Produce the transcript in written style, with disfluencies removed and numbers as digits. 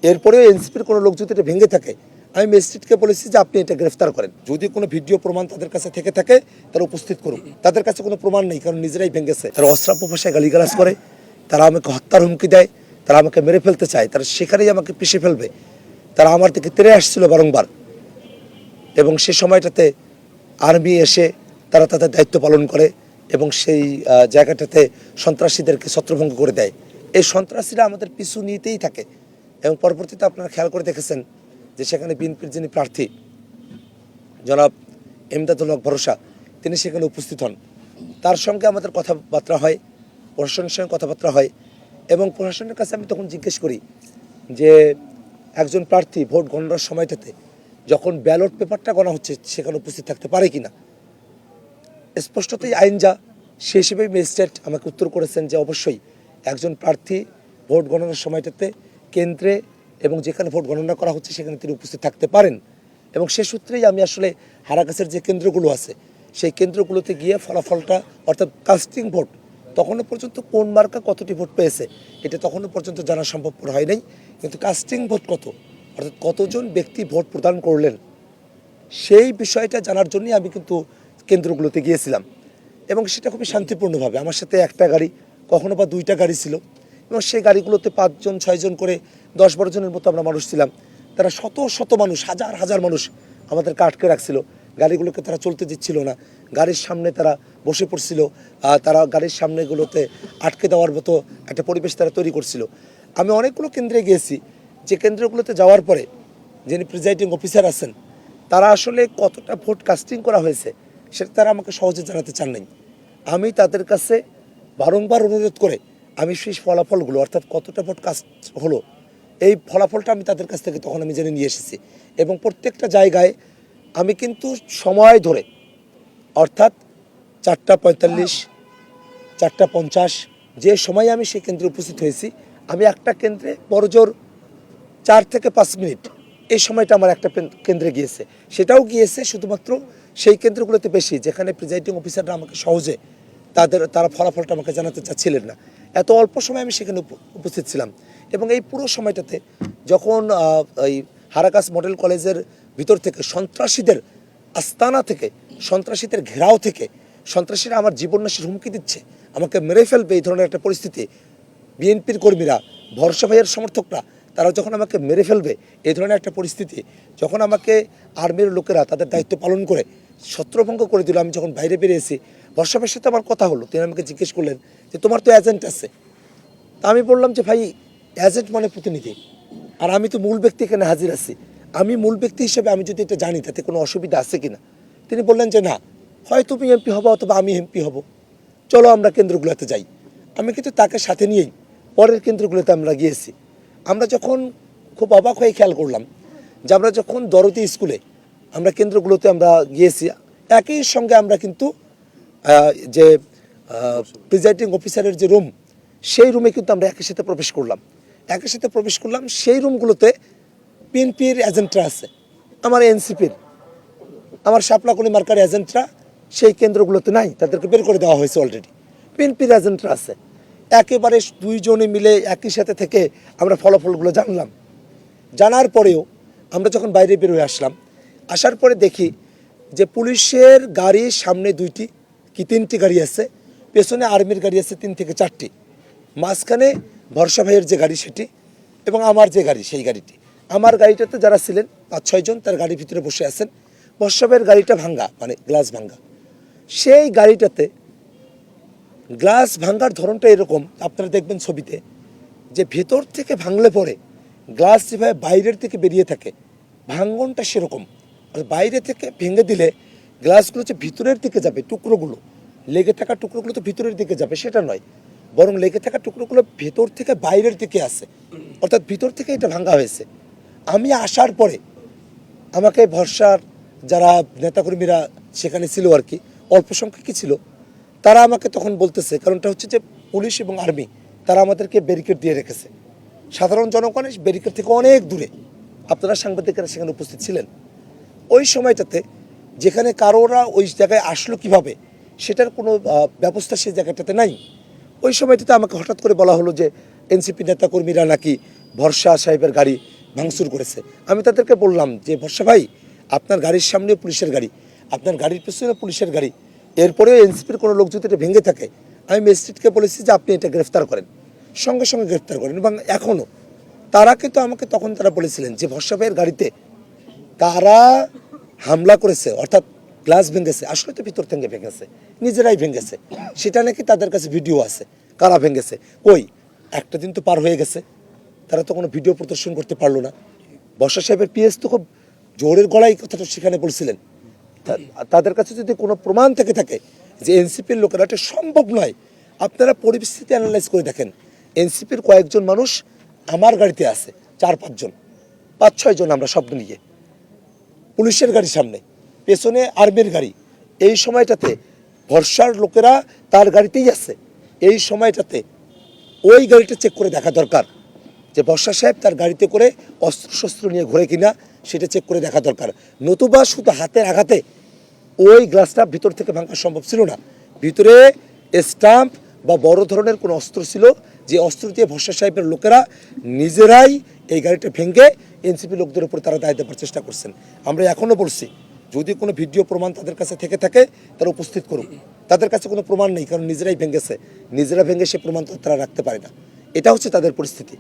এরপরেও এনসিপির কোনো লোক যদি এটা ভেঙে থাকে, আমি ম্যাজিস্ট্রেটকে বলেছি যে আপনি এটা গ্রেফতার করেন। যদি কোনো ভিডিও প্রমাণ তাদের কাছে থেকে থাকে তারা উপস্থিত করুক। তাদের কাছে কোনো প্রমাণ নেই, কারণ নিজেরাই ভেঙেছে। তারা অস্ত্রাপ ভাষায় গালিগালাজ করে, তারা আমাকে হত্যার হুমকি দেয়, তারা আমাকে মেরে ফেলতে চায়, তারা সেখানেই আমাকে পিষে ফেলবে। তারা আমার দিকে তেড়ে আসছিল বারংবার, এবং সে সময়টাতে আর্মি এসে তারা তাদের দায়িত্ব পালন করে এবং সেই জায়গাটাতে সন্ত্রাসীদেরকে ছত্রভঙ্গ করে দেয়। এই সন্ত্রাসীরা আমাদের পিছু নিতেই থাকে, এবং পরবর্তীতে আপনারা খেয়াল করে দেখেছেন যে সেখানে বিএনপির যিনি প্রার্থী জনাব এমদাদুল হক ভরসা, তিনি সেখানে উপস্থিত হন। তার সঙ্গে আমাদের কথাবার্তা হয়, প্রশাসনের সঙ্গে কথাবার্তা হয়, এবং প্রশাসনের কাছে আমি তখন জিজ্ঞেস করি যে একজন প্রার্থী ভোট গণনার সময়টাতে যখন ব্যালট পেপারটা গণা হচ্ছে সেখানে উপস্থিত থাকতে পারে কিনা। স্পষ্টতই আইন যা, সে হিসেবেই ম্যাজিস্ট্রেট আমাকে উত্তর করেছেন যে অবশ্যই একজন প্রার্থী ভোট গণনার সময়টাতে কেন্দ্রে এবং যেখানে ভোট গণনা করা হচ্ছে সেখানে তিনি উপস্থিত থাকতে পারেন। এবং সে সূত্রেই আমি আসলে হারাকাছের যে কেন্দ্রগুলো আছে সেই কেন্দ্রগুলোতে গিয়ে ফলাফলটা, অর্থাৎ কাস্টিং ভোট, তখনও পর্যন্ত কোন মার্কা কতটি ভোট পেয়েছে এটা তখনও পর্যন্ত জানা সম্ভবপর হয় নাই, কিন্তু কাস্টিং ভোট কত, অর্থাৎ কতজন ব্যক্তি ভোট প্রদান করলেন সেই বিষয়টা জানার জন্যই আমি কিন্তু কেন্দ্রগুলোতে গিয়েছিলাম। এবং সেটা খুবই শান্তিপূর্ণভাবে, আমার সাথে একটা গাড়ি, কখনো বা দুইটা গাড়ি ছিল, এবং সেই গাড়িগুলোতে 5 জন 6 জন করে 10-12 জনের মতো আমরা মানুষ ছিলাম। তারা শত শত মানুষ, হাজার হাজার মানুষ আমাদেরকে আটকে রাখছিল, গাড়িগুলোকে তারা চলতে দিচ্ছিল না, গাড়ির সামনে তারা বসে পড়ছিল, তারা গাড়ির সামনেগুলোতে আটকে দেওয়ার মতো একটা পরিবেশ তারা তৈরি করছিল। আমি অনেকগুলো কেন্দ্রে গিয়েছি, যে কেন্দ্রগুলোতে যাওয়ার পরে যিনি প্রিজাইডিং অফিসার আছেন তারা আসলে কতটা ভোট কাস্টিং করা হয়েছে সেটা তারা আমাকে সহজে জানাতে চান নাই। আমি তাদের কাছে বারংবার অনুরোধ করে আমি সেই ফলাফলগুলো, অর্থাৎ কতটা ভোট কাস্ট হলো, এই ফলাফলটা আমি তাদের কাছ থেকে তখন আমি জেনে নিয়ে এসেছি। এবং প্রত্যেকটা জায়গায় আমি কিন্তু সময় ধরে, অর্থাৎ 4:45, 4:50 যে সময়ে আমি সেই কেন্দ্রে উপস্থিত হয়েছি, আমি একটা কেন্দ্রে বড়জোর 4 থেকে 5 মিনিট এই সময়টা আমার একটা কেন্দ্রে গিয়েছে। সেটাও গিয়েছে শুধুমাত্র সেই কেন্দ্রগুলোতে বেশি যেখানে প্রিজাইডিং অফিসাররা আমাকে সহজে তারা ফলাফলটা আমাকে জানাতে চাচ্ছিলেন না। এত অল্প সময় আমি সেখানে উপস্থিত ছিলাম। এবং এই পুরো সময়টাতে যখন এই হারাকাস মডেল কলেজের ভিতর থেকে সন্ত্রাসীদের আস্তানা থেকে, সন্ত্রাসীদের ঘেরাও থেকে সন্ত্রাসীরা আমার জীবননাশের হুমকি দিচ্ছে, আমাকে মেরে ফেলবে, এই ধরনের একটা পরিস্থিতি, বিএনপির কর্মীরা, ভরসা ভাইয়ের সমর্থকরা তারা যখন আমাকে মেরে ফেলবে, এই ধরনের একটা পরিস্থিতি, যখন আমাকে আর্মির লোকেরা তাদের দায়িত্ব পালন করে ছত্রভঙ্গ করে দিল, আমি যখন বাইরে বেরিয়েছি, ভরসা ভাইয়ের সাথে আমার কথা হলো, তিনি আমাকে জিজ্ঞেস করলেন যে তোমার তো এজেন্ট আছে। তা আমি বললাম যে ভাই, এজেন্ট মানে প্রতিনিধি, আর আমি তো মূল ব্যক্তি এখানে হাজির আছি, আমি মূল ব্যক্তি হিসেবে আমি যদি এটা জানি তাতে কোনো অসুবিধা আছে কিনা। তিনি বললেন যে না, হয় তুমি এমপি হবো অথবা আমি এমপি হব, চলো আমরা কেন্দ্রগুলোতে যাই। আমি কিন্তু তাকে সাথে নিয়েই পরের কেন্দ্রগুলোতে আমরা গিয়েছি। আমরা যখন খুব অবাক হয়ে খেয়াল করলাম যে আমরা যখন দরদি স্কুলে আমরা কেন্দ্রগুলোতে আমরা গিয়েছি, একই সঙ্গে আমরা কিন্তু যে প্রিজাইডিং অফিসারের যে রুম, সেই রুমে কিন্তু আমরা একই সাথে প্রবেশ করলাম। একই সাথে প্রবেশ করলাম, সেই রুমগুলোতে বিএনপির এজেন্টরা আছে, আমার এনসিপির, আমার শাপলাকলি মার্কার এজেন্টরা সেই কেন্দ্রগুলোতে নাই, তাদেরকে বের করে দেওয়া হয়েছে অলরেডি। বিএনপির এজেন্টরা আছে। একেবারে 2 জনে মিলে একই সাথে থেকে আমরা ফলাফলগুলো জানলাম। জানার পরেও আমরা যখন বাইরে বেরোয় আসলাম, আসার পরে দেখি যে পুলিশের গাড়ি সামনে 2টি কি 3টি গাড়ি আছে, পেছনে আর্মির গাড়ি আছে 3 থেকে 4টি, মাঝখানে ভরসা ভাইয়ের যে গাড়ি সেটি, এবং আমার যে গাড়ি সেই গাড়িটি। আমার গাড়িটাতে যারা ছিলেন 5-6 জন তার গাড়ির ভিতরে বসে আছেন। ভরসা ভাইয়ের গাড়িটা ভাঙ্গা, মানে গ্লাস ভাঙ্গা। সেই গাড়িটাতে গ্লাস ভাঙ্গার ধরনটা এরকম, আপনারা দেখবেন ছবিতে, যে ভেতর থেকে ভাঙলে পরে গ্লাস যেভাবে বাইরের থেকে বেরিয়ে থাকে, ভাঙ্গনটা সেরকম। আর বাইরে থেকে ভেঙে দিলে গ্লাসগুলো যে ভিতরের দিকে যাবে, টুকরোগুলো লেগে থাকা টুকরোগুলো তো ভিতরের দিকে যাবে সেটা নয়, বরং লেগে থাকা টুকরোগুলো ভেতর থেকে বাইরের দিকে আসে, অর্থাৎ ভিতর থেকে এটা ভাঙ্গা হয়েছে। আমি আসার পরে আমাকে ভরসার যারা নেতাকর্মীরা সেখানে ছিল আর কি, অল্প সংখ্যকই ছিল, তারা আমাকে তখন বলতেছে, কারণটা হচ্ছে যে পুলিশ এবং আর্মি তারা আমাদেরকে ব্যারিকেড দিয়ে রেখেছে, সাধারণ জনগণের ব্যারিকেড থেকে অনেক দূরে। আপনারা সাংবাদিকেরা সেখানে উপস্থিত ছিলেন। ওই সময়টাতে যেখানে কারোরা ওই জায়গায় আসলো কিভাবে সেটার কোনো ব্যবস্থা সেই জায়গাটাতে নাই। ওই সময়টাতে আমাকে হঠাৎ করে বলা হলো যে এনসিপি নেতাকর্মীরা নাকি ভরসা সাহেবের গাড়ি ভাঙচুর করেছে। আমি তাদেরকে বললাম যে ভরসা ভাই, আপনার গাড়ির সামনে পুলিশের গাড়ি, আপনার গাড়ির পেছনে পুলিশের গাড়ি, এরপরেও এনসিপির কোনো লোক যদি এটা ভেঙে থাকে, আমি ম্যাজিস্ট্রেটকে বলেছি যে আপনি এটা গ্রেফতার করেন, সঙ্গে সঙ্গে গ্রেফতার করেন। এবং এখনও তারা কিন্তু আমাকে তখন তারা বলেছিলেন যে ভরসা ভাইয়ের গাড়িতে তারা হামলা করেছে, অর্থাৎ গ্লাস ভেঙেছে। আসলে তো ভিতর থেকে ভেঙেছে, নিজেরাই ভেঙেছে। সেটা নাকি তাদের কাছে ভিডিও আছে কারা ভেঙেছে। কই, একটা দিন তো পার হয়ে গেছে, তারা তো কোনো ভিডিও প্রদর্শন করতে পারলো না। বর্ষা সাহেবের পিএস তো খুব জোরের গলায় কথাটা সেখানে বলছিলেন। তাদের কাছে যদি কোনো প্রমাণ থেকে থাকে যে এনসিপির লোকেরা, এটা সম্ভব নয়। আপনারা পরিস্থিতি অ্যানালাইজ করে দেখেন, এনসিপির কয়েকজন মানুষ আমার গাড়িতে আছে, 4-5 জন, 5-6 জন, আমরা সব নিয়ে পুলিশের গাড়ির সামনে, পেছনে আর্মির গাড়ি। এই সময়টাতে ভরসার লোকেরা তার গাড়িতেই আছে। এই সময়টাতে ওই গাড়িটা চেক করে দেখা দরকার যে বর্ষা সাহেব তার গাড়িতে করে অস্ত্রশস্ত্র নিয়ে ঘোরে কিনা, সেটা চেক করে দেখা দরকার। নতুবা শুধু হাতের আঘাতে ওই গ্লাসটা ভিতর থেকে ভাঙা সম্ভব ছিল না। ভিতরে স্টাম্প বা বড় ধরনের কোনো অস্ত্র ছিল, যে অস্ত্র দিয়ে ভরসা সাহেবের লোকেরা নিজেরাই এই গাড়িটা ভেঙে এনসিপি লোকদের উপর তারা দায় দেওয়ার চেষ্টা করছেন। আমরা এখনও বলছি, যদি কোনো ভিডিও প্রমাণ তাদের কাছে থেকে থাকে তারা উপস্থিত করুক। তাদের কাছে কোনো প্রমাণ নেই, কারণ নিজেরাই ভেঙেছে, নিজেরা ভেঙে সে প্রমাণ তো তারা রাখতে পারে না। এটা হচ্ছে তাদের পরিস্থিতি।